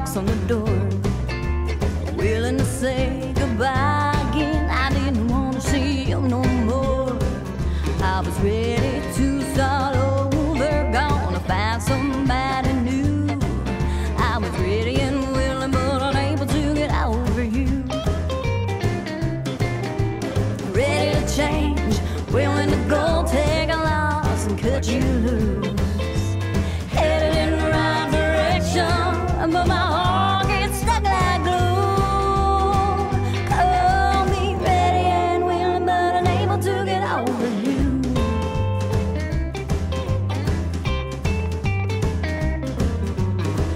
knocks on the door, willing to say goodbye again. I didn't want to see him no more. I was ready to start over, gonna find somebody new. I was ready and willing, but unable to get over you. Ready to change, willing to go take a loss and cut you loose. Headed in the right direction, but my heart gets stuck like glue. Call me ready and willing, but unable to get over you.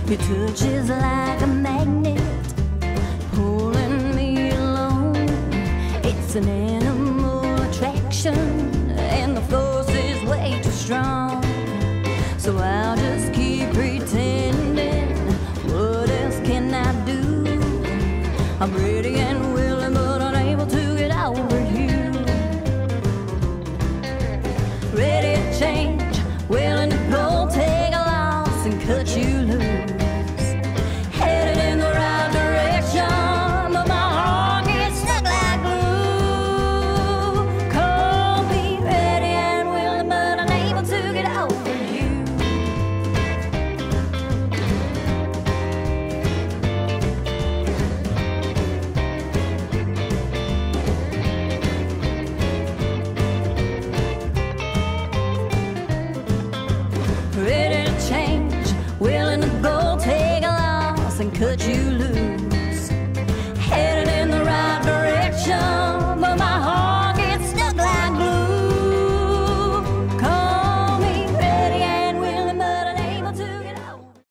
Your touch is like a magnet, pulling me along. It's an animal attraction, and the force is way too strong. So I'll just keep pretending. What else can I do? I'm ready and willing, but unable to get over you. Ready to change,